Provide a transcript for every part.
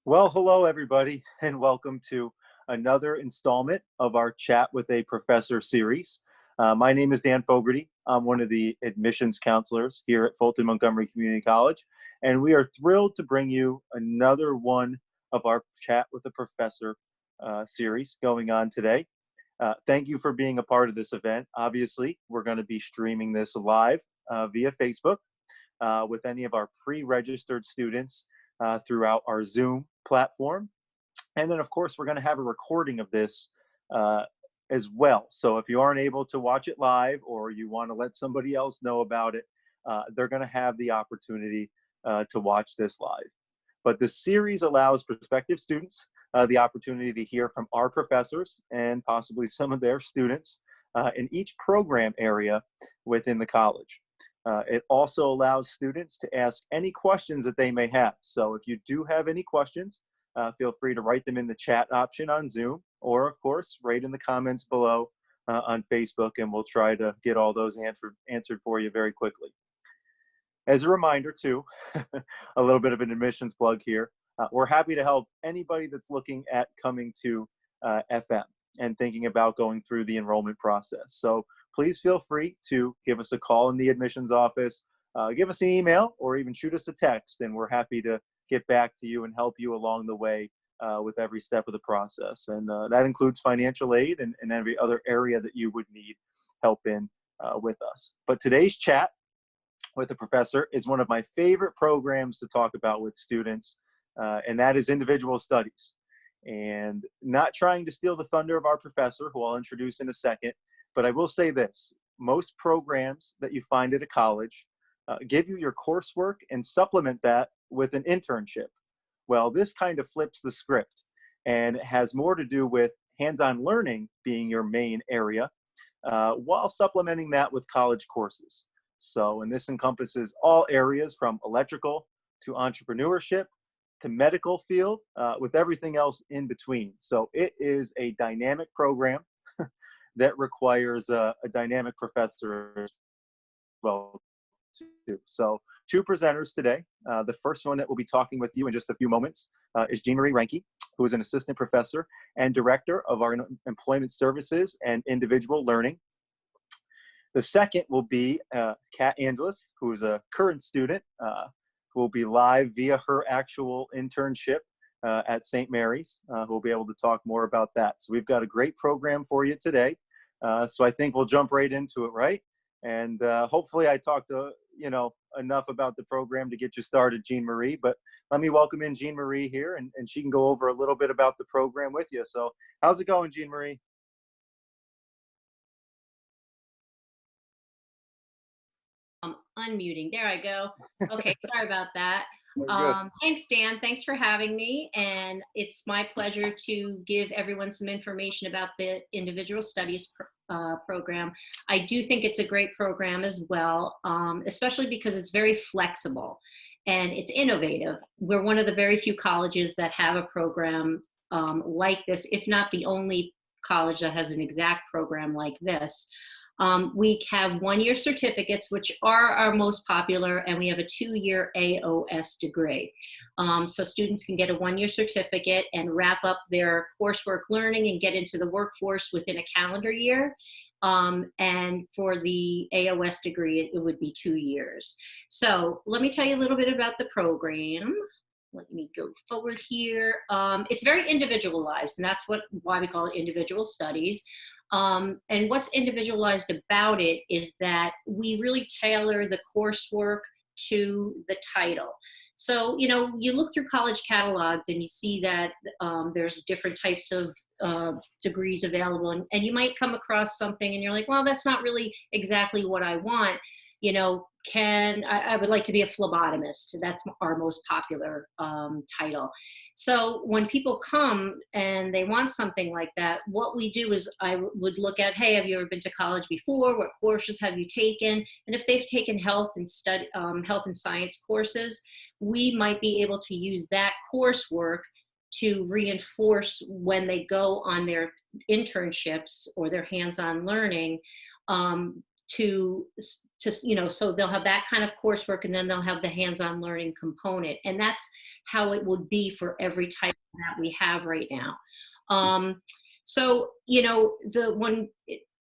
Well, hello, everybody, and welcome to another installment of our Chat with a Professor series. My name is Dan Fogarty. I'm one of the admissions counselors here at Fulton-Montgomery Community College, and we are thrilled to bring you another one of our Chat with a Professor series going on today. Thank you for being a part of this event. Obviously, we're going to be streaming this live via Facebook with any of our pre-registered students throughout our Zoom platform. And then, of course, we're going to have a recording of this as well. So if you aren't able to watch it live or you want to let somebody else know about it, they're going to have the opportunity to watch this live. But the series allows prospective students the opportunity to hear from our professors and possibly some of their students in each program area within the college. It also allows students to ask any questions that they may have. So if you do have any questions, feel free to write them in the chat option on Zoom, or of course, write in the comments below on Facebook, and we'll try to get all those answered for you very quickly. As a reminder too, a little bit of an admissions plug here, we're happy to help anybody that's looking at coming to FM and thinking about going through the enrollment process. So please feel free to give us a call in the admissions office, give us an email, or even shoot us a text, and we're happy to get back to you and help you along the way with every step of the process. And that includes financial aid and every other area that you would need help in with us. But today's chat with the professor is one of my favorite programs to talk about with students, and that is individual studies. And not trying to steal the thunder of our professor, who I'll introduce in a second, but I will say this: most programs that you find at a college give you your coursework and supplement that with an internship. Well, this kind of flips the script, and it has more to do with hands-on learning being your main area, while supplementing that with college courses. So, and this encompasses all areas from electrical to entrepreneurship to medical field, with everything else in between. So it is a dynamic program that requires a dynamic professor as well too. So two presenters today. The first one that will be talking with you in just a few moments is Jean Marie Reinke, who is an assistant professor and director of our employment services and individual learning. The second will be Kat Angelis, who is a current student who will be live via her actual internship at St. Mary's, who will be able to talk more about that. So we've got a great program for you today. So I think we'll jump right into it, right? And hopefully I talked enough about the program to get you started, Jean Marie. But let me welcome in Jean Marie here, and she can go over a little bit about the program with you. So how's it going, Jean Marie? Unmuting. There I go. Okay, sorry about that. Thanks, Dan. Thanks for having me. And it's my pleasure to give everyone some information about the individual studies program. I do think it's a great program as well, especially because it's very flexible and it's innovative. We're one of the very few colleges that have a program like this, if not the only college that has an exact program like this. We have one-year certificates, which are our most popular, and we have a 2-year AOS degree. So students can get a 1-year certificate and wrap up their coursework learning and get into the workforce within a calendar year. And for the AOS degree, it would be 2 years. So let me tell you a little bit about the program. Let me go forward here. It's very individualized, and that's why we call it individual studies. And what's individualized about it is that we really tailor the coursework to the title. So, you look through college catalogs and you see that there's different types of degrees available, and you might come across something and you're like, well, that's not really exactly what I want. I would like to be a phlebotomist. That's our most popular title. So when people come and they want something like that, what we do is I would look at, hey, have you ever been to college before? What courses have you taken? And if they've taken health and science courses, we might be able to use that coursework to reinforce when they go on their internships or their hands-on learning, to so they'll have that kind of coursework, and then they'll have the hands-on learning component. And that's how it would be for every type that we have right now. So,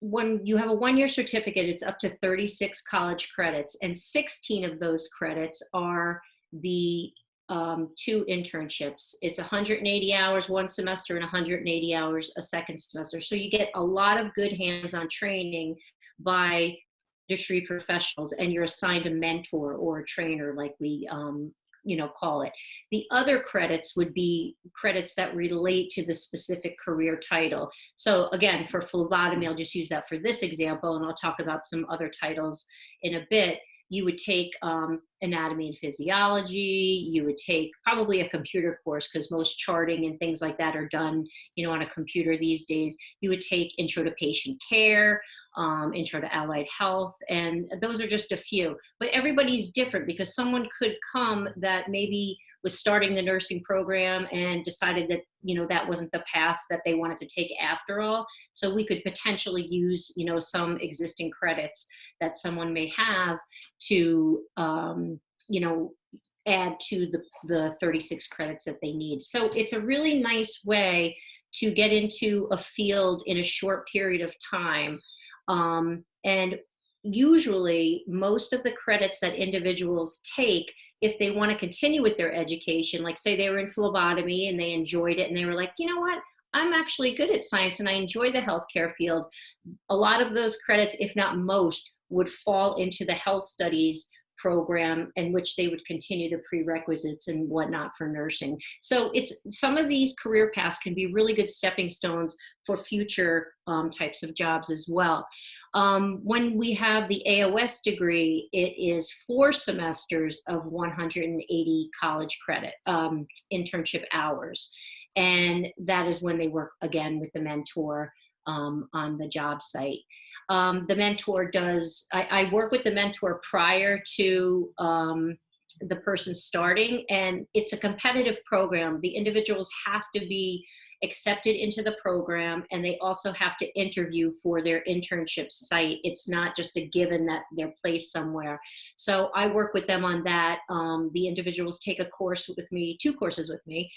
when you have a one-year certificate, it's up to 36 college credits, and 16 of those credits are the 2 internships. It's 180 hours one semester and 180 hours a second semester. So you get a lot of good hands-on training by industry professionals, and you're assigned a mentor or a trainer, like we call it. The other credits would be credits that relate to the specific career title. So again, for phlebotomy, I'll just use that for this example, and I'll talk about some other titles in a bit. You would take anatomy and physiology. You would take probably a computer course, because most charting and things like that are done, on a computer these days. You would take intro to patient care, intro to allied health, and those are just a few. But everybody's different, because someone could come that maybe was starting the nursing program and decided that, that wasn't the path that they wanted to take after all. So we could potentially use, some existing credits that someone may have to, add to the 36 credits that they need. So it's a really nice way to get into a field in a short period of time. And usually most of the credits that individuals take, if they want to continue with their education, like say they were in phlebotomy and they enjoyed it and they were like, you know what, I'm actually good at science and I enjoy the healthcare field. A lot of those credits, if not most, would fall into the health studies program, in which they would continue the prerequisites and whatnot for nursing. So some of these career paths can be really good stepping stones for future types of jobs as well. When we have the AOS degree, it is 4 semesters of 180 college credit internship hours. And that is when they work again with the mentor on the job site. The mentor I work with the mentor prior to the person starting, and it's a competitive program. The individuals have to be accepted into the program, and they also have to interview for their internship site. It's not just a given that they're placed somewhere. So I work with them on that. The individuals take a course with me, 2 courses with me,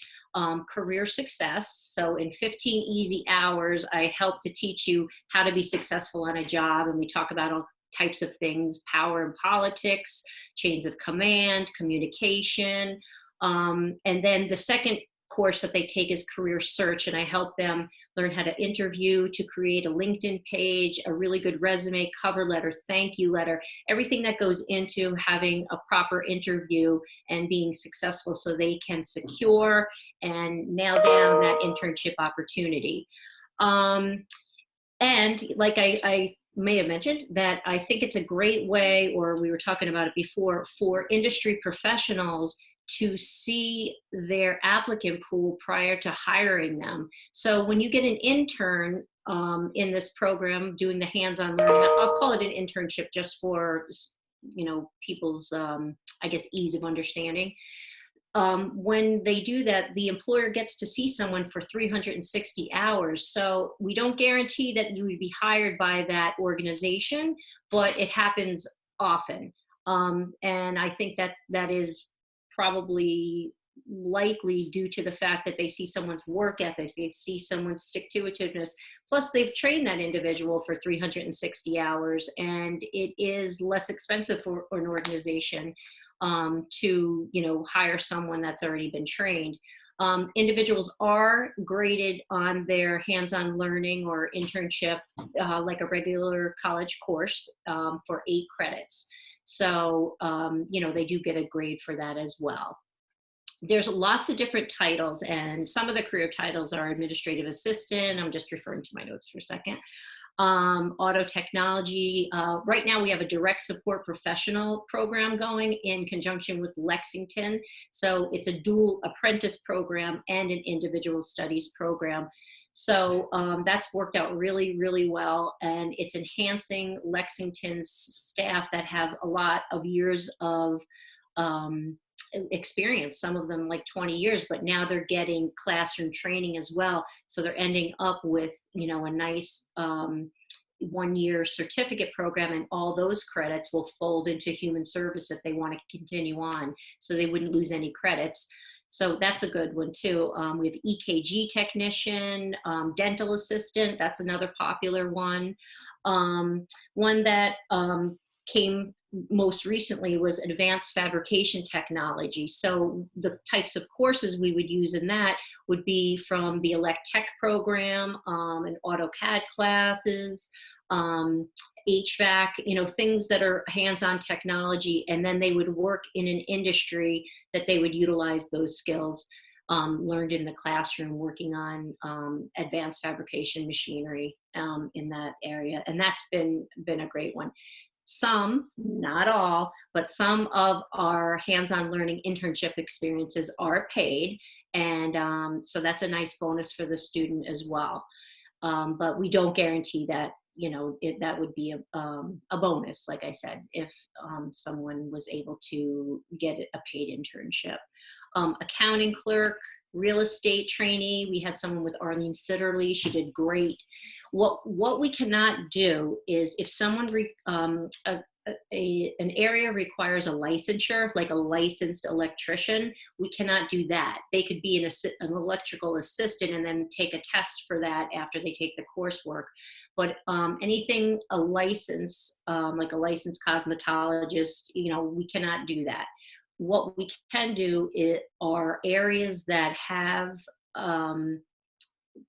career success. So in 15 easy hours, I help to teach you how to be successful on a job, and we talk about all types of things: power and politics, chains of command, communication. And then the second course that they take is career search, and I help them learn how to interview, to create a LinkedIn page, a really good resume, cover letter, thank you letter, everything that goes into having a proper interview and being successful, so they can secure and nail down that internship opportunity. And like I may have mentioned, that I think it's a great way, or we were talking about it before, for industry professionals to see their applicant pool prior to hiring them. So when you get an intern in this program doing the hands-on learning, I'll call it an internship just for, people's, I guess, ease of understanding. When they do that, the employer gets to see someone for 360 hours. So we don't guarantee that you would be hired by that organization, but it happens often. And I think that is probably likely due to the fact that they see someone's work ethic, they see someone's stick-to-itiveness, plus they've trained that individual for 360 hours, and it is less expensive for an organization to hire someone that's already been trained. Individuals are graded on their hands-on learning or internship like a regular college course for 8 credits. So, they do get a grade for that as well. There's lots of different titles, and some of the career titles are administrative assistant. I'm just referring to my notes for a second. Auto technology. Right now we have a direct support professional program going in conjunction with Lexington. So it's a dual apprentice program and an individual studies program. So that's worked out really, really well, and it's enhancing Lexington's staff that have a lot of years of experience, some of them like 20 years, but now they're getting classroom training as well. So they're ending up with, a nice 1-year certificate program, and all those credits will fold into human service if they want to continue on, so they wouldn't lose any credits. So that's a good one too. We have EKG technician, dental assistant. That's another popular one. One that came most recently was advanced fabrication technology. So the types of courses we would use in that would be from the Elect Tech program, and AutoCAD classes, HVAC, things that are hands-on technology, and then they would work in an industry that they would utilize those skills learned in the classroom, working on advanced fabrication machinery in that area. And that's been a great one. Some, not all, but some of our hands-on learning internship experiences are paid. And so that's a nice bonus for the student as well. But we don't guarantee that, that would be a bonus, like I said, if someone was able to get a paid internship. Accounting clerk, real estate trainee. We had someone with Arlene Sitterly. She did great. What we cannot do is if someone, an area requires a licensure, like a licensed electrician, we cannot do that. They could be an electrical assistant and then take a test for that after they take the coursework. But anything, a license, like a licensed cosmetologist, we cannot do that. What we can do are areas that have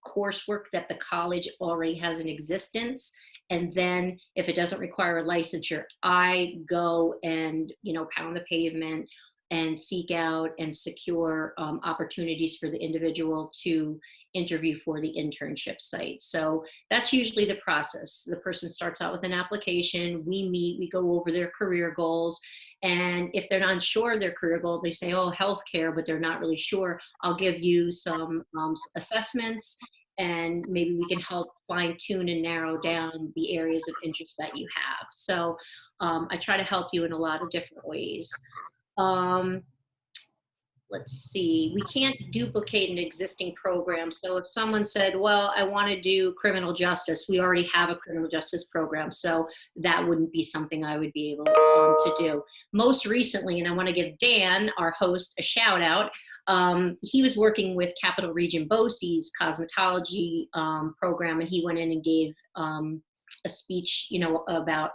coursework that the college already has in existence. And then if it doesn't require a licensure, I go and, pound the pavement and seek out and secure opportunities for the individual to interview for the internship site. So that's usually the process. The person starts out with an application, we meet, we go over their career goals. And if they're not sure of their career goal, they say, oh, healthcare, but they're not really sure. I'll give you some assessments, and maybe we can help fine tune and narrow down the areas of interest that you have. So I try to help you in a lot of different ways. Let's see, we can't duplicate an existing program. So if someone said, well, I want to do criminal justice, we already have a criminal justice program. So that wouldn't be something I would be able to do. Most recently, and I want to give Dan, our host, a shout out. He was working with Capital Region BOCES cosmetology program, and he went in and gave a speech,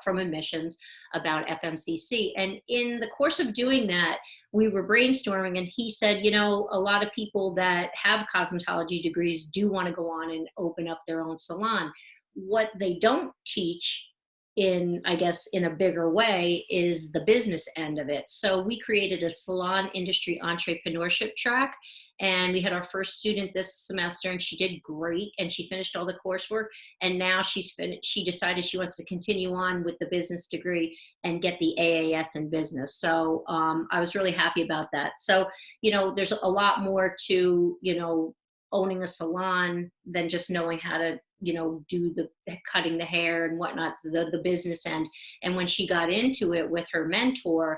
from admissions about FMCC. And in the course of doing that, we were brainstorming, and he said, a lot of people that have cosmetology degrees do want to go on and open up their own salon. What they don't teach in a bigger way is the business end of it. So we created a salon industry entrepreneurship track, and we had our first student this semester, and she did great, and she finished all the coursework, and now she decided she wants to continue on with the business degree and get the AAS in business. So I was really happy about that. So there's a lot more to owning a salon than just knowing how to do the cutting the hair and whatnot, the business end. And when she got into it with her mentor,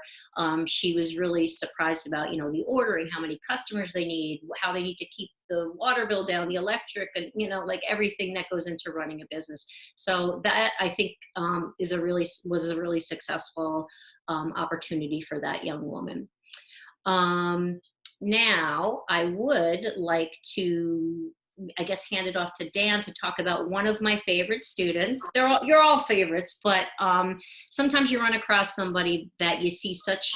she was really surprised about, the ordering, how many customers they need, how they need to keep the water bill down, the electric, and, like everything that goes into running a business. So that, I think, was a really successful opportunity for that young woman. Now I would like to, hand it off to Dan to talk about one of my favorite students. You're all favorites, but sometimes you run across somebody that you see such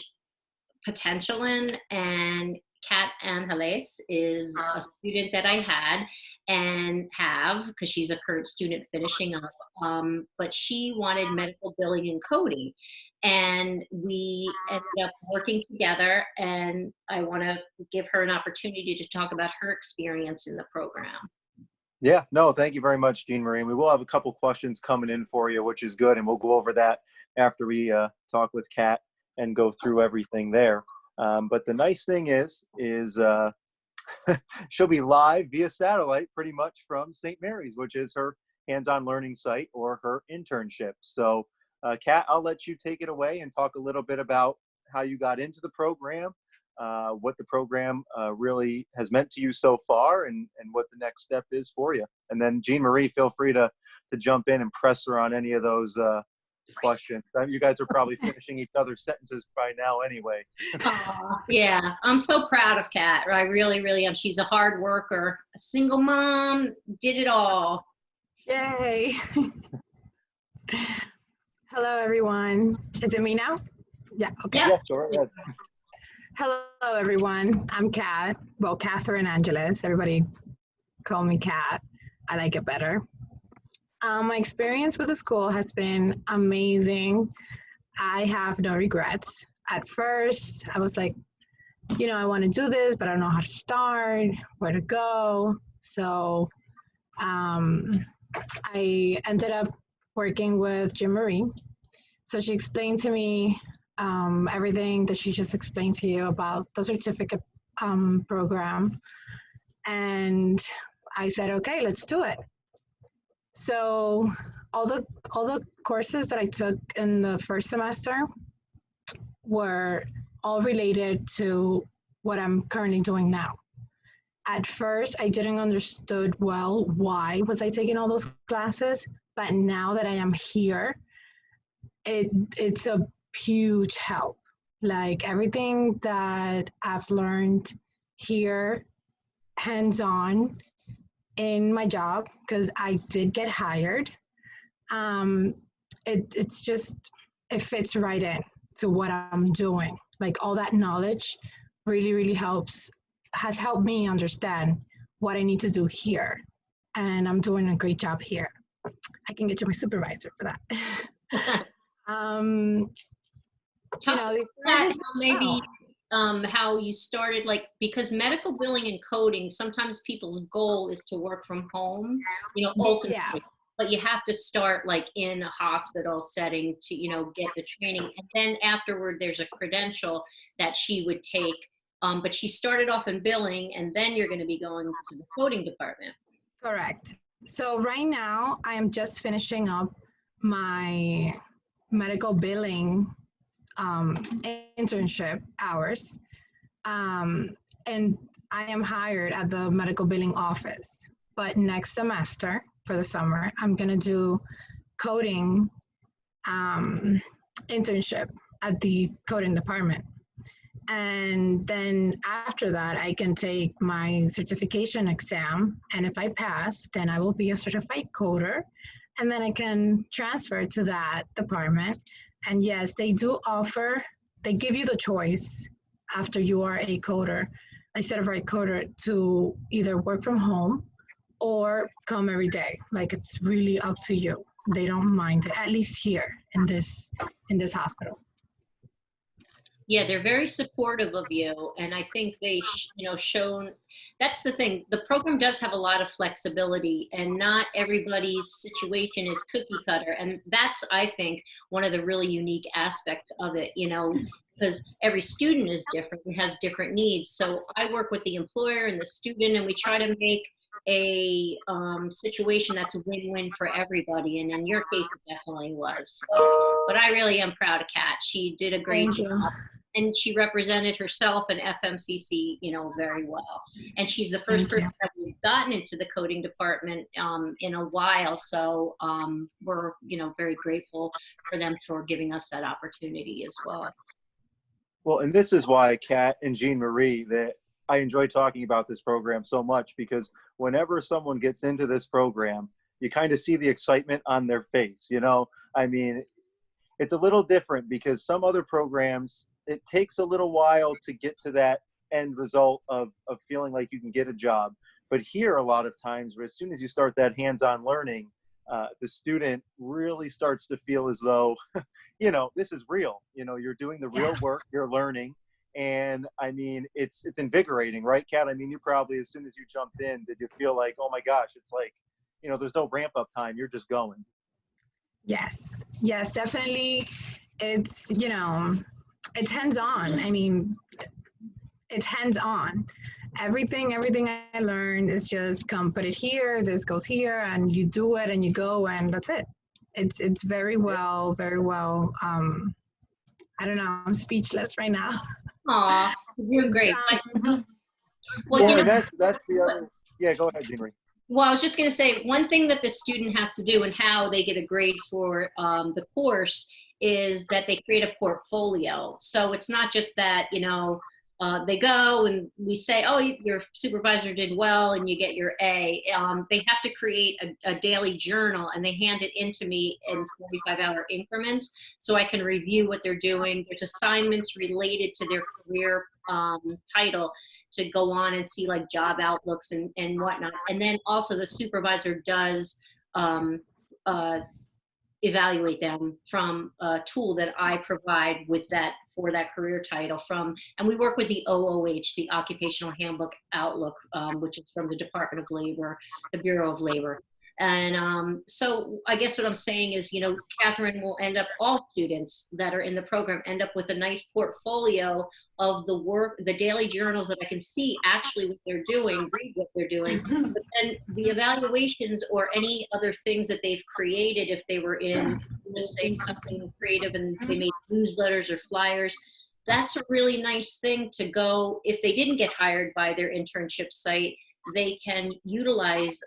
potential in, and Kat Angeles is a student that I had and have, because she's a current student finishing up, but she wanted medical billing and coding. And we ended up working together, and I want to give her an opportunity to talk about her experience in the program. Yeah, no, thank you very much, Jean Marie. And we will have a couple questions coming in for you, which is good. And we'll go over that after we talk with Kat and go through everything there. But the nice thing is she'll be live via satellite pretty much from St. Mary's, which is her hands-on learning site or her internship. So Kat, I'll let you take it away and talk a little bit about how you got into the program, what the program really has meant to you so far, and what the next step is for you. And then Jean Marie, feel free to to jump in and press her on any of those questions. You guys are probably finishing each other's sentences by now anyway. Yeah, I'm so proud of Kat. I really, really am. She's a hard worker, a single mom, did it all. Yay. Hello, everyone. Is it me now? Yeah, okay. Yeah, sure. Yeah. Hello, everyone. I'm Kat. Well, Catherine Angeles. Everybody call me Kat. I like it better. My experience with the school has been amazing. I have no regrets. At first, I was like, I want to do this, but I don't know how to start, where to go. So I ended up working with Jean Marie. So she explained to me everything that she just explained to you about the certificate program. And I said, okay, let's do it. So all the courses that I took in the first semester were all related to what I'm currently doing now. At first, I didn't understood well why was I taking all those classes, but now that I am here, it's a huge help. Like everything that I've learned here, hands-on in my job, because I did get hired, it's just, it fits right in to what I'm doing. Like all that knowledge really, really has helped me understand what I need to do here. And I'm doing a great job here. I can get you my supervisor for that. Maybe how you started, like, because medical billing and coding, sometimes people's goal is to work from home, ultimately. Yeah. But you have to start like in a hospital setting to, get the training. And then afterward, there's a credential that she would take. But she started off in billing, and then you're going to be going to the coding department. Correct. So right now, I am just finishing up my medical billing internship hours. And I am hired at the medical billing office. But next semester, for the summer, I'm going to do coding internship at the coding department. And then after that, I can take my certification exam. And if I pass, then I will be a certified coder. And then I can transfer to that department. And yes, they do offer, they give you the choice after you are a coder, a certified coder, to either work from home or come every day. Like it's really up to you. They don't mind it, at least here in this hospital. Yeah, they're very supportive of you, and I think they, shown. That's the thing. The program does have a lot of flexibility, and not everybody's situation is cookie cutter, and that's, I think, one of the really unique aspects of it. Because every student is different and has different needs. So I work with the employer and the student, and we try to make a situation that's a win-win for everybody, and in your case, it definitely was. But I really am proud of Kat. She did a great job. And she represented herself and FMCC, very well. And she's the first person that we've gotten into the coding department in a while. So we're, very grateful for them for giving us that opportunity as well. Well, and this is why Kat and Jean Marie, that I enjoy talking about this program so much, because whenever someone gets into this program, you kind of see the excitement on their face. I mean, it's a little different because some other programs, it takes a little while to get to that end result of feeling like you can get a job. But here, a lot of times, as soon as you start that hands-on learning, the student really starts to feel as though, this is real. You're doing the real work, you're learning. And I mean, it's invigorating, right, Kat? I mean, you probably, as soon as you jumped in, did you feel like, oh my gosh, it's like, there's no ramp up time, you're just going. Yes, definitely. It's, it's hands-on. I mean, it's hands-on. Everything I learned is just come put it here, this goes here, and you do it and you go, and that's it. It's very well. I don't know, I'm speechless right now. Aw, you're great. Well, that's the other. Yeah, go ahead, Jean Marie. Well, I was just going to say, one thing that the student has to do and how they get a grade for the course is that they create a portfolio. So it's not just that, they go and we say, oh, your supervisor did well and you get your A. They have to create a daily journal and they hand it in to me in 45-hour increments so I can review what they're doing. There's assignments related to their career title to go on and see like job outlooks and whatnot. And then also the supervisor does evaluate them from a tool that I provide with that for that career title and we work with the OOH, the Occupational Handbook Outlook, which is from the Department of Labor, the Bureau of Labor. And so I guess what I'm saying is, Catherine will end up, all students that are in the program end up with a nice portfolio of the work, the daily journals that I can see actually what they're doing, read what they're doing, but then the evaluations or any other things that they've created, if they were in, let's say, something creative and they made newsletters or flyers, that's a really nice thing to go, if they didn't get hired by their internship site, they can utilize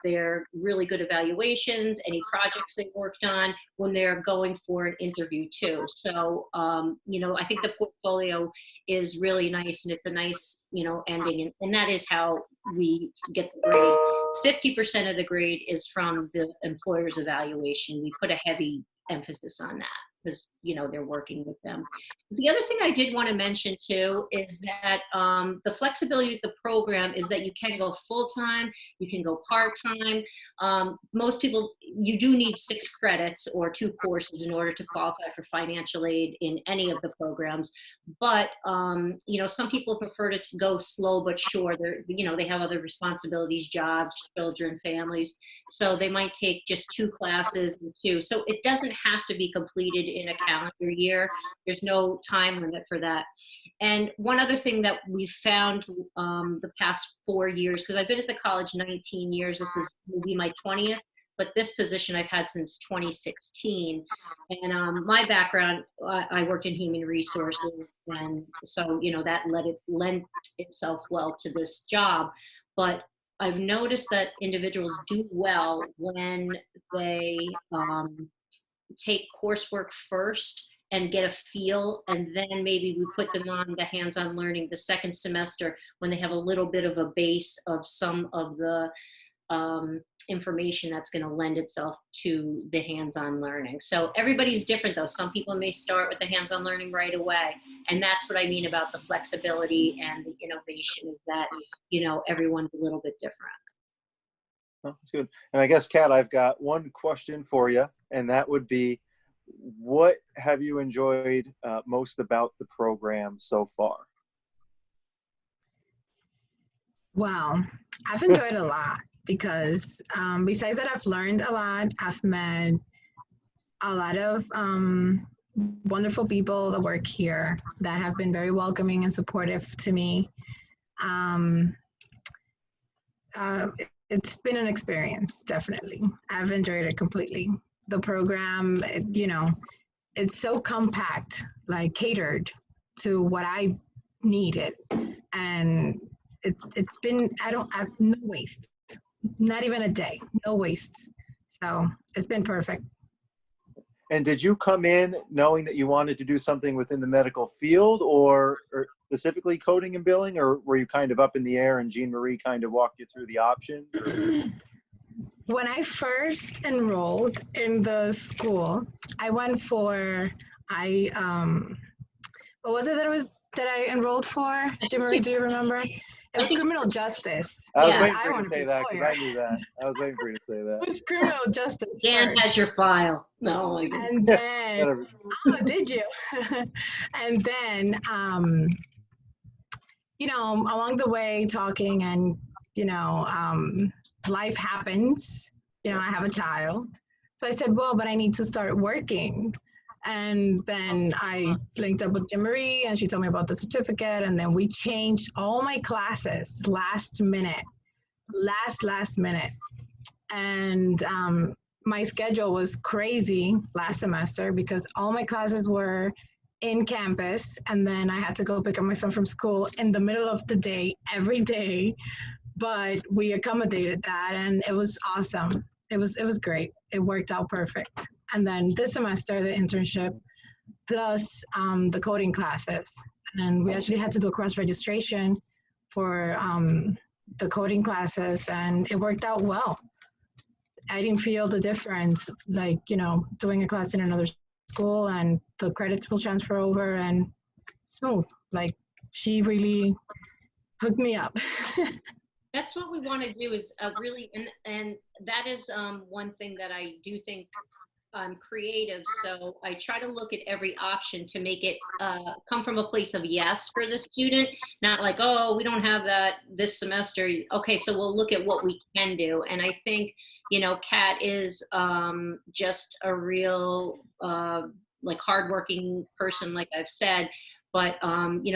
their really good evaluations, any projects they worked on when they're going for an interview too. So, I think the portfolio is really nice and it's a nice, ending. And that is how we get the grade. 50% of the grade is from the employer's evaluation. We put a heavy emphasis on that because, they're working with them. The other thing I did want to mention too is that the flexibility with the program is that you can go full-time, you can go part-time. Most people, you do need 6 credits or 2 courses in order to qualify for financial aid in any of the programs. But, some people prefer to go slow but sure. They have other responsibilities, jobs, children, families. So they might take just 2 classes and 2. So it doesn't have to be completed in a calendar year. There's no time limit for that. And one other thing that we've found the past 4 years, because I've been at the college 19 years, this will be my 20th, but this position I've had since 2016. And my background, I worked in human resources, and so, that lent itself well to this job. But I've noticed that individuals do well when they take coursework first and get a feel, and then maybe we put them on the hands-on learning the second semester when they have a little bit of a base of some of the information that's going to lend itself to the hands-on learning. So everybody's different though. Some people may start with the hands-on learning right away. And that's what I mean about the flexibility and the innovation is that, everyone's a little bit different. Oh, that's good. And I guess, Kat, I've got one question for you, and that would be, what have you enjoyed most about the program so far? Well, I've enjoyed a lot because besides that, I've learned a lot. I've met a lot of wonderful people that work here that have been very welcoming and supportive to me. It's been an experience, definitely. I've enjoyed it completely. The program, it's so compact, like catered to what I needed. And it's been, I've no waste, not even a day, no waste. So it's been perfect. And did you come in knowing that you wanted to do something within the medical field or specifically coding and billing, or were you kind of up in the air and Jean Marie kind of walked you through the options? When I first enrolled in the school, I went for, what was it that I enrolled for? Jean Marie, do you remember? It was criminal justice. I was Yeah, waiting for you to say that because I knew that. I was waiting for you to say that. It was criminal justice. Dan first. has your file. No, I didn't. And then, oh, did you? And then, along the way, talking and, life happens. I have a child. So I said, well, but I need to start working. And then I linked up with Jean Marie and she told me about the certificate. And then we changed all my classes last minute. And my schedule was crazy last semester because all my classes were in campus. And then I had to go pick up my son from school in the middle of the day, every day, but we accommodated that, and it was awesome. It was great. It worked out perfect. And then this semester, the internship plus the coding classes, and we actually had to do a cross registration for the coding classes, and it worked out well. I didn't feel the difference, like, doing a class in another school and the credits will transfer over and smooth. Like, she really hooked me up. That's what we want to do is really, and that is one thing that I do think I'm creative. So I try to look at every option to make it come from a place of yes for the student, not like, oh, we don't have that this semester. Okay, so we'll look at what we can do. And I think, Kat is just a real like hardworking person, like I've said. But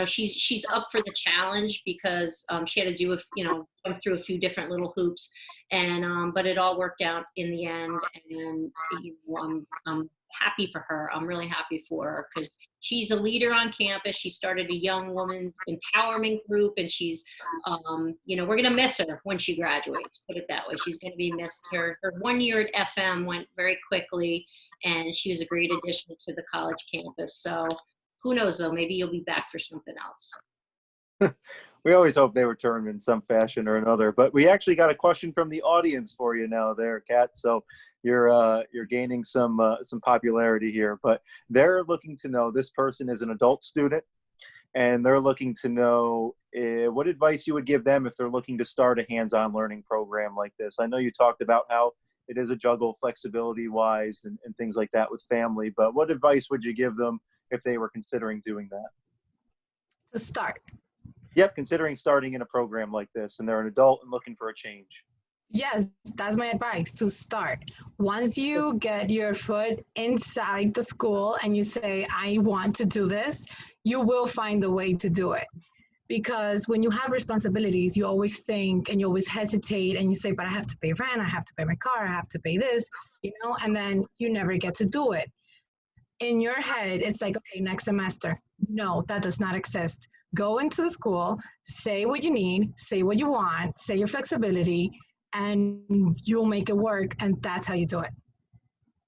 she's up for the challenge because she had to do jump through a few different little hoops, and but it all worked out in the end. And I'm happy for her. I'm really happy for her because she's a leader on campus. She started a young women's empowerment group, and she's we're gonna miss her when she graduates. Put it that way. She's gonna be missed. Her 1 year at FM went very quickly, and she was a great addition to the college campus. So. Who knows, though? Maybe you'll be back for something else. We always hope they return in some fashion or another. But we actually got a question from the audience for you now there, Kat. So you're gaining some popularity here. But they're looking to know, this person is an adult student, and they're looking to know what advice you would give them if they're looking to start a hands-on learning program like this. I know you talked about how it is a juggle flexibility-wise and things like that with family, but what advice would you give them if they were considering doing that? To start. Yep, considering starting in a program like this, and they're an adult and looking for a change. Yes, that's my advice, to start. Once you get your foot inside the school and you say, I want to do this, you will find a way to do it. Because when you have responsibilities, you always think and you always hesitate and you say, but I have to pay rent, I have to pay my car, I have to pay this, and then you never get to do it. In your head, it's like, okay, next semester. No, that does not exist. Go into the school, say what you need, say what you want, say your flexibility, and you'll make it work. And that's how you do it.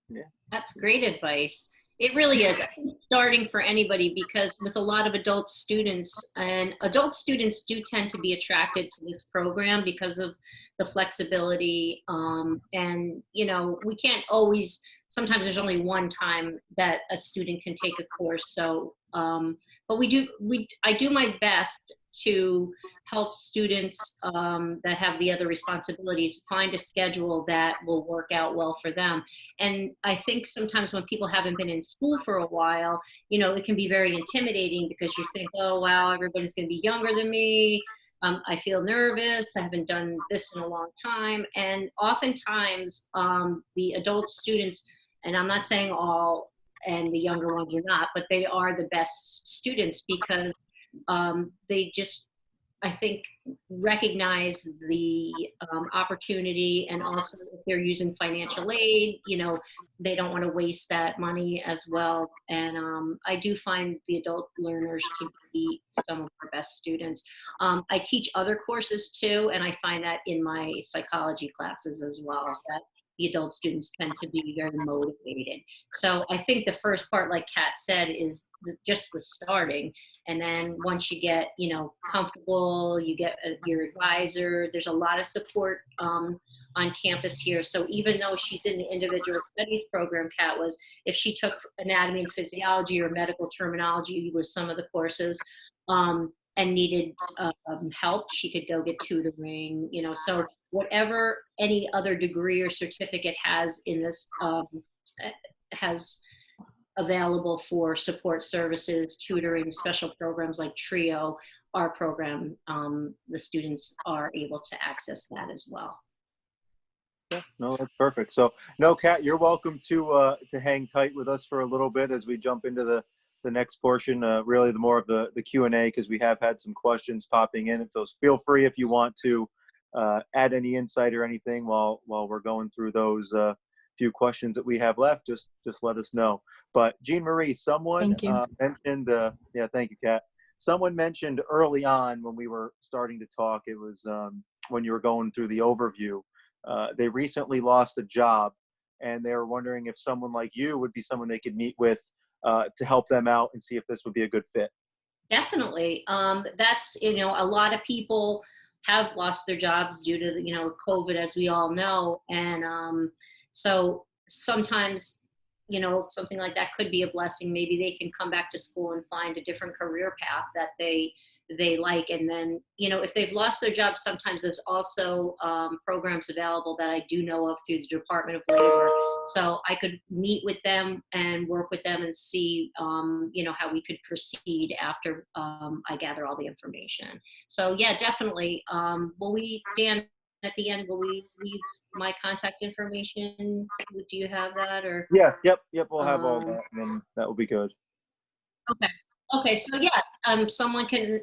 Yeah, that's great advice. It really is. I think starting for anybody, because with a lot of adult students, and adult students do tend to be attracted to this program because of the flexibility. And, we can't always, sometimes there's only one time that a student can take a course. So, but I do my best to help students that have the other responsibilities find a schedule that will work out well for them. And I think sometimes when people haven't been in school for a while, it can be very intimidating because you think, oh, wow, everybody's going to be younger than me. I feel nervous. I haven't done this in a long time. And oftentimes the adult students, and I'm not saying all, and the younger ones are not, but they are the best students because they just, I think, recognize the opportunity, and also if they're using financial aid, they don't want to waste that money as well. And I do find the adult learners to be some of our best students. I teach other courses too, and I find that in my psychology classes as well, that the adult students tend to be very motivated. So I think the first part, like Kat said, is just the starting. And then once you get, comfortable, you get your advisor. There's a lot of support on campus here. So even though she's in the individual studies program, Kat was, if she took anatomy and physiology or medical terminology with some of the courses, and needed help, she could go get tutoring, so whatever any other degree or certificate has in this, has available for support services, tutoring, special programs like TRIO, our program, the students are able to access that as well. Yeah, no, that's perfect. So, no, Kat, you're welcome to hang tight with us for a little bit as we jump into the next portion, really the more of the Q&A, because we have had some questions popping in. Feel free if you want to add any insight or anything while we're going through those few questions that we have left. Just let us know. But Jean Marie, someone mentioned, thank you, Kat. Someone mentioned early on when we were starting to talk, it was when you were going through the overview. They recently lost a job, and they were wondering if someone like you would be someone they could meet with to help them out and see if this would be a good fit. Definitely. That's, a lot of people have lost their jobs due to, COVID, as we all know. And so sometimes, something like that could be a blessing. Maybe they can come back to school and find a different career path that they like. And then, if they've lost their job, sometimes there's also programs available that I do know of through the Department of Labor. So I could meet with them and work with them and see, how we could proceed after I gather all the information. So yeah, definitely. Dan, at the end, will we leave my contact information? Do you have that, or? Yeah, yep. We'll have all Um, that, and then that will be good. okay. Okay. So yeah, someone can,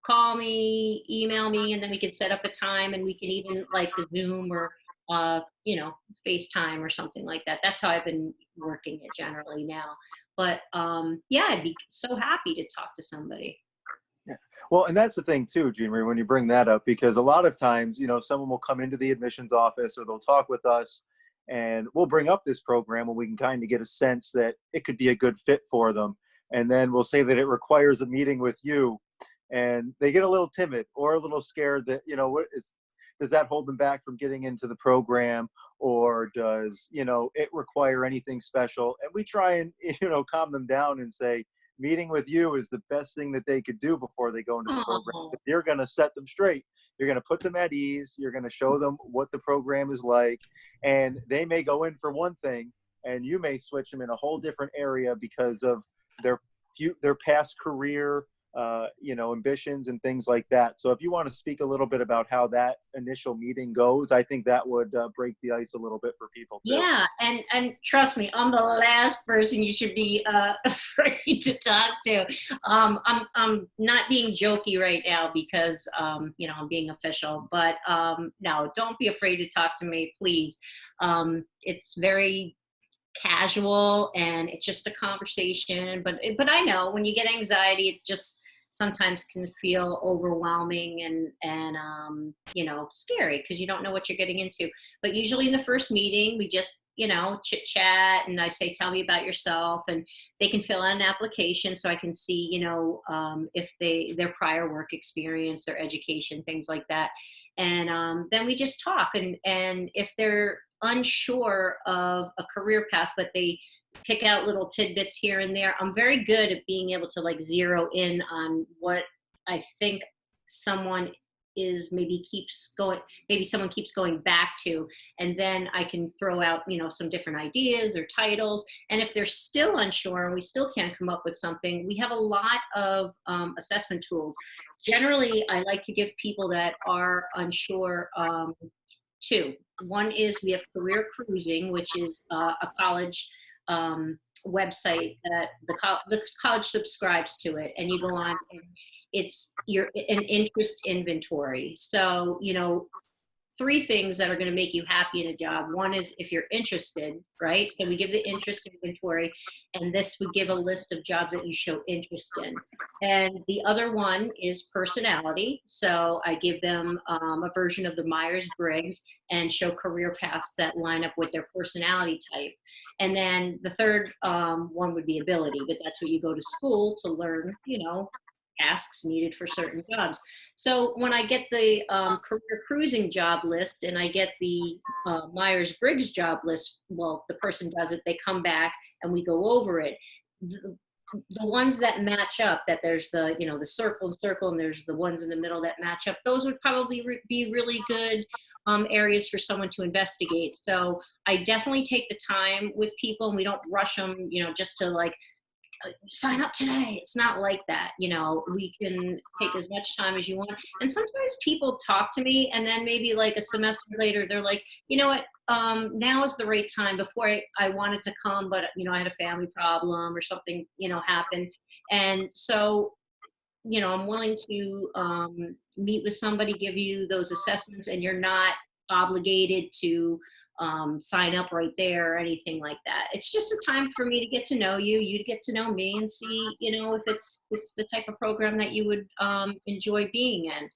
call me, email me, and then we can set up a time, and we can even like the Zoom or, FaceTime or something like that. That's how I've been working it generally now. But yeah, I'd be so happy to talk to somebody. Yeah. Well, and that's the thing too, Jean Marie, when you bring that up, because a lot of times, someone will come into the admissions office or they'll talk with us, and we'll bring up this program and we can kind of get a sense that it could be a good fit for them. And then we'll say that it requires a meeting with you, and they get a little timid or a little scared that, does that hold them back from getting into the program, or does, it require anything special? And we try and, calm them down and say, meeting with you is the best thing that they could do before they go into the program. Oh, You're going to set them straight. You're going to put them at ease. You're going to show them what the program is like. And they may go in for one thing, and you may switch them in a whole different area because of their past career, ambitions and things like that. So if you want to speak a little bit about how that initial meeting goes, I think that would break the ice a little bit for people too. yeah, and trust me, I'm the last person you should be afraid to talk to. I'm not being jokey right now because I'm being official, but no, don't be afraid to talk to me, please. It's very casual and it's just a conversation, but I know when you get anxiety, it just sometimes can feel overwhelming and scary because you don't know what you're getting into. But usually in the first meeting, we just chit chat, and I say, tell me about yourself, and they can fill out an application so I can see if their prior work experience, their education, things like that. And then we just talk, and if they're unsure of a career path, but they pick out little tidbits here and there, I'm very good at being able to like zero in on what I think someone is maybe someone keeps going back to, and then I can throw out some different ideas or titles. And if they're still unsure and we still can't come up with something, we have a lot of assessment tools. Generally, I like to give people that are unsure two. One is we have Career Cruising, which is a college website that the college subscribes to it, and you go on and it's an interest inventory. So, three things that are going to make you happy in a job. One is if you're interested, right? So we give the interest inventory, and this would give a list of jobs that you show interest in. And the other one is personality. So I give them a version of the Myers-Briggs and show career paths that line up with their personality type. And then the third one would be ability, but that's what you go to school to learn, tasks needed for certain jobs. So when I get the Career Cruising job list and I get the Myers-Briggs job list, well, the person does it, they come back and we go over it. The ones that match up, that there's the, the circle, and there's the ones in the middle that match up, those would probably be really good areas for someone to investigate. So I definitely take the time with people, and we don't rush them, just to like, sign up today. It's not like that. We can take as much time as you want. And sometimes people talk to me, and then maybe like a semester later, they're like, you know what, now is the right time. Before I wanted to come, but I had a family problem or something, happened. And so, I'm willing to meet with somebody, give you those assessments, and you're not obligated to sign up right there or anything like that. It's just a time for me to get to know you, you to get to know me, and see, if it's the type of program that you would enjoy being in.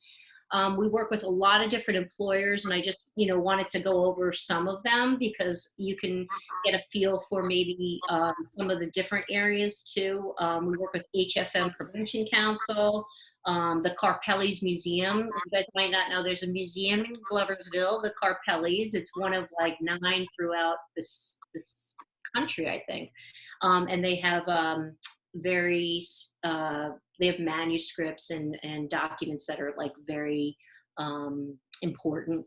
We work with a lot of different employers, and I just, wanted to go over some of them because you can get a feel for maybe some of the different areas too. We work with HFM Prevention Council, the Carpelli's Museum. You guys might not know there's a museum in Gloversville, the Carpelli's. It's one of like 9 throughout this country, I think. And they have they have manuscripts and documents that are like very important.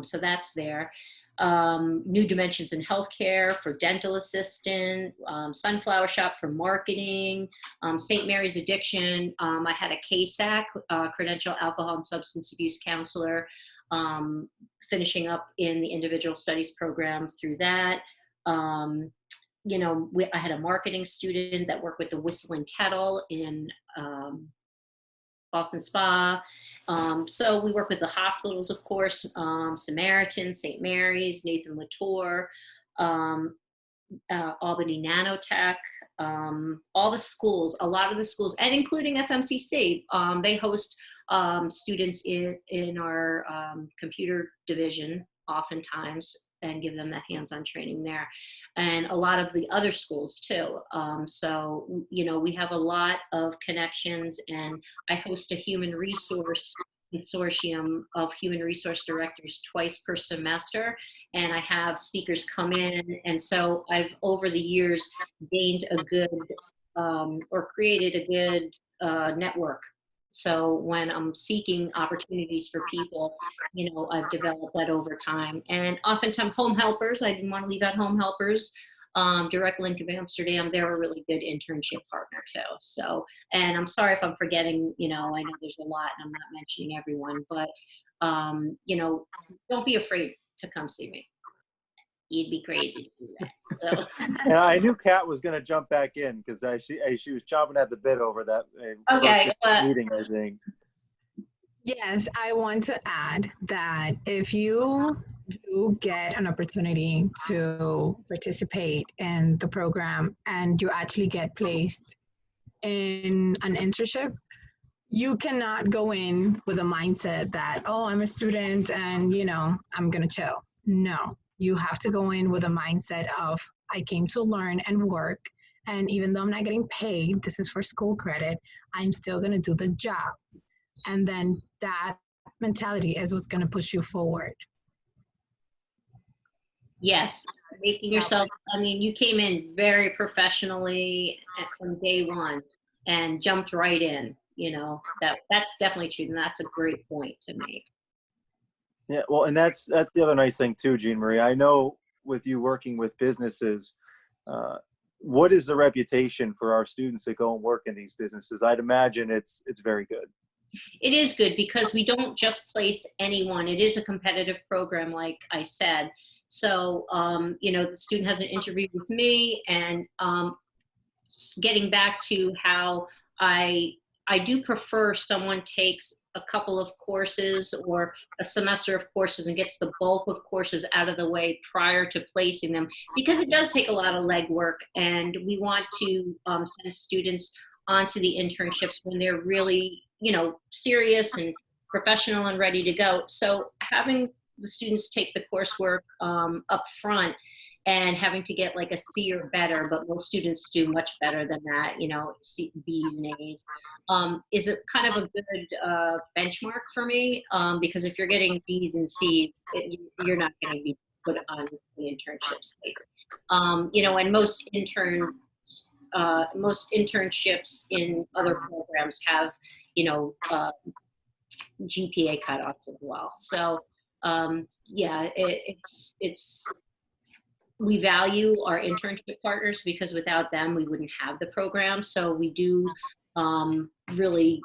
So that's there. New Dimensions in Healthcare for dental assistant, Sunflower Shop for marketing, St. Mary's Addiction. I had a KSAC, Credential Alcohol and Substance Abuse Counselor, finishing up in the individual studies program through that. I had a marketing student that worked with the Whistling Kettle in Boston Spa. So we work with the hospitals, of course, Samaritan, St. Mary's, Nathan Latour, Albany Nanotech, all the schools, a lot of the schools, and including FMCC, they host students in our computer division oftentimes and give them that hands-on training there. And a lot of the other schools too. So, we have a lot of connections, and I host a human resource consortium of human resource directors twice per semester, and I have speakers come in. And so I've, over the years, gained a good, or created a good network. So when I'm seeking opportunities for people, I've developed that over time. And oftentimes home helpers, I didn't want to leave out home helpers. Direct Link of Amsterdam, they're a really good internship partner too. So, and I'm sorry if I'm forgetting, I know there's a lot and I'm not mentioning everyone, but, don't be afraid to come see me. You'd be crazy to do that. So. And I knew Kat was going to jump back in because she was chomping at the bit over that Okay, meeting, I think. Yes, I want to add that if you do get an opportunity to participate in the program and you actually get placed in an internship, you cannot go in with a mindset that, oh, I'm a student and, I'm going to chill. No, you have to go in with a mindset of, I came to learn and work. And even though I'm not getting paid, this is for school credit, I'm still going to do the job. And then that mentality is what's going to push you forward. Yes, making yourself, you came in very professionally from day one and jumped right in, that's definitely true. And that's a great point to make. Yeah, well, and that's the other nice thing too, Jean Marie. I know with you working with businesses, what is the reputation for our students that go and work in these businesses? I'd imagine it's very good. It is good because we don't just place anyone. It is a competitive program, like I said. So, the student has an interview with me, and getting back to how I do prefer someone takes a couple of courses or a semester of courses and gets the bulk of courses out of the way prior to placing them, because it does take a lot of legwork, and we want to send students onto the internships when they're really, serious and professional and ready to go. So having the students take the coursework up front and having to get like a C or better, but most students do much better than that, C, B's and A's, is a kind of a good benchmark for me, because if you're getting B's and C's, you're not going to be put on the internships later. And most internships in other programs have, GPA cutoffs as well. So, we value our internship partners because without them, we wouldn't have the program. So we do really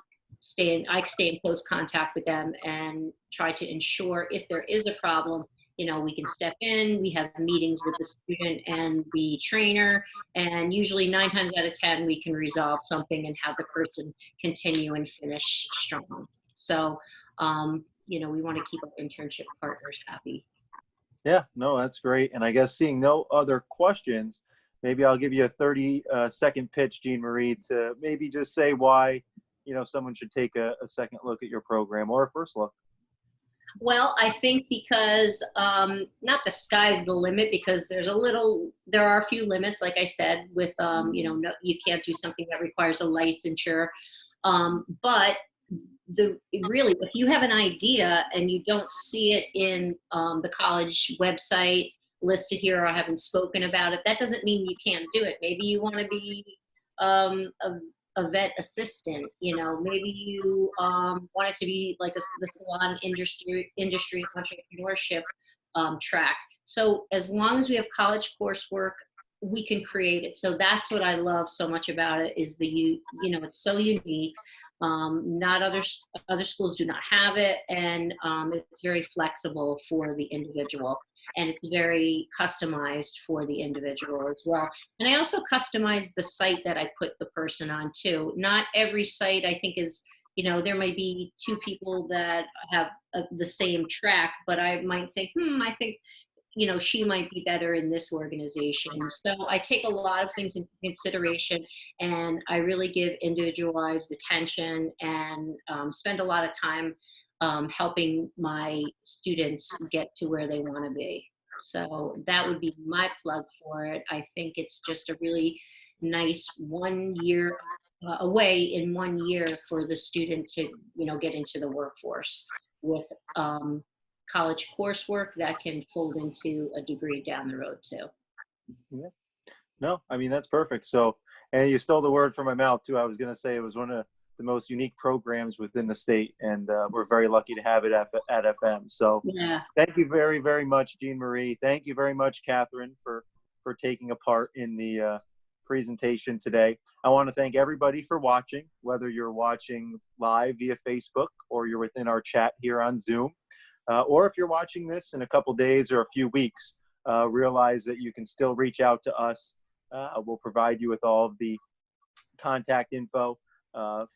I stay in close contact with them and try to ensure if there is a problem, we can step in. We have meetings with the student and the trainer, and usually 9 times out of 10, we can resolve something and have the person continue and finish strong. So, we want to keep our internship partners happy. Yeah, no, that's great. And I guess seeing no other questions, maybe I'll give you a 30-second pitch, Jean Marie, to maybe just say why someone should take a second look at your program, or a first look? Well, I think because not the sky's the limit, because there are a few limits, like I said, with no, you can't do something that requires a licensure. But really, if you have an idea and you don't see it in the college website listed here, or I haven't spoken about it, that doesn't mean you can't do it. Maybe you want to be a vet assistant, maybe you want it to be like the salon industry entrepreneurship track. So as long as we have college coursework, we can create it. So that's what I love so much about it, is it's so unique. Not other schools do not have it, and it's very flexible for the individual, and it's very customized for the individual as well. And I also customize the site that I put the person on too. Not every site, I think, is, there might be two people that have the same track, but I might think, I think, she might be better in this organization. So I take a lot of things into consideration, and I really give individualized attention, and spend a lot of time helping my students get to where they want to be. So that would be my plug for it. I think it's just a really nice 1 year away in 1 year for the student to, get into the workforce with college coursework that can fold into a degree down the road too. Yeah. No, I mean, that's perfect. So, and you stole the word from my mouth too. I was going to say it was one of the most unique programs within the state, and we're very lucky to have it at FM. So Yeah. Thank you very, very much, Jean Marie. Thank you very much, Catherine, for taking a part in the presentation today. I want to thank everybody for watching, whether you're watching live via Facebook, or you're within our chat here on Zoom. Or if you're watching this in a couple days or a few weeks, realize that you can still reach out to us. We'll provide you with all of the contact info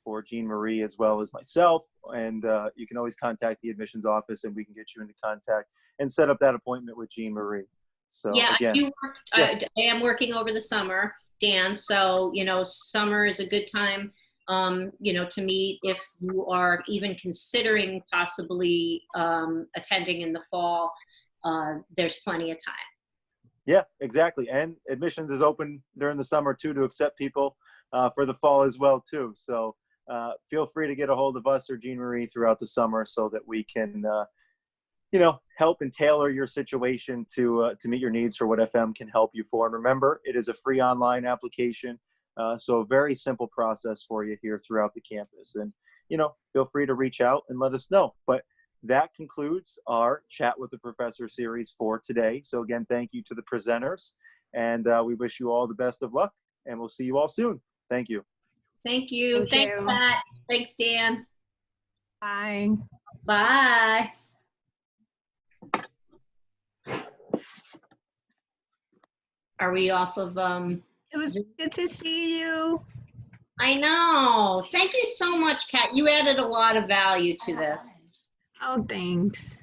for Jean Marie as well as myself. And you can always contact the admissions office, and we can get you into contact and set up that appointment with Jean Marie. So yeah, again, I am working over the summer, Dan. So, summer is a good time to meet. If you are even considering possibly attending in the fall, there's plenty of time. Yeah, exactly. And admissions is open during the summer too, to accept people for the fall as well too. So feel free to get a hold of us or Jean Marie throughout the summer, so that we can help and tailor your situation to meet your needs for what FM can help you for. And remember, it is a free online application. So a very simple process for you here throughout the campus. And, feel free to reach out and let us know. But that concludes our Chat with the Professor series for today. So again, thank you to the presenters, and we wish you all the best of luck, and we'll see you all soon. Thank you. Thank you. Thank Thanks, you. Pat. Thanks, Dan. Bye. Bye. Are we off of It was good to see you. I know. Thank you so much, Kat. You added a lot of value to this. Oh, thanks.